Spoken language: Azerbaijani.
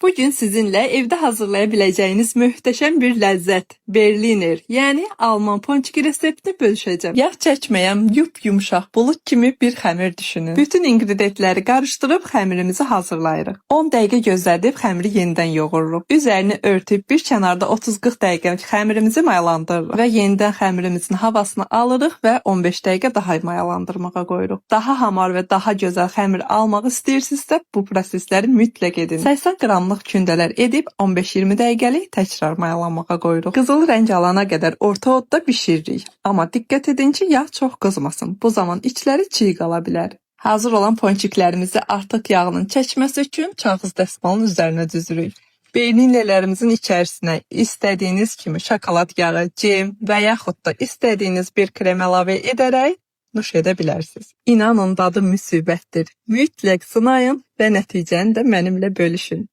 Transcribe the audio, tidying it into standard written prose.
Bugün sizinle evde hazırlayabileceğiniz muhteşem bir lezzet, Berliner yani Alman ponçiki reseptini bölüşeceğim. Yağ çəkməyən yumuşaq bulut kimi bir xəmir düşünün. Bütün ingrediyentləri qarışdırıb xəmirimizi hazırlayırıq. 10 dəqiqə gözlədib xəmiri yenidən yoğururuq. Üzerini örtüb bir kənarda 30-40 dəqiqəlik xəmirimizi mayalandırırıq və yenidən xəmirimizin havasını alırıq və 15 dəqiqə daha mayalandırmağa qoyuruq. Daha hamar və daha gözəl xəmir almaq istəyirsinizsə bu prosesləri mütləq edin. 80 qramlıq kündələr edib 15-20 dəqiqəlik təkrar mayalanmağa qoyuruq. Qızıl rəng alana qədər orta odda bişiririk. Amma diqqət edin ki, yağ çox qızmasın. Bu zaman içləri çiğ qala bilər. Hazır olan ponçiklərimizi artıq yağının çəkməsi üçün kağız dəsmalın üzərinə düzürük. Berlinerlərimizin içərisinə istədiyiniz kimi şokolad yağı, cem və yaxud da istədiyiniz bir krem əlavə edərək nuş edə bilərsiniz. İnanın dadı müsibətdir. Mütləq sınayın və nəticəni də mənimlə bölüşün.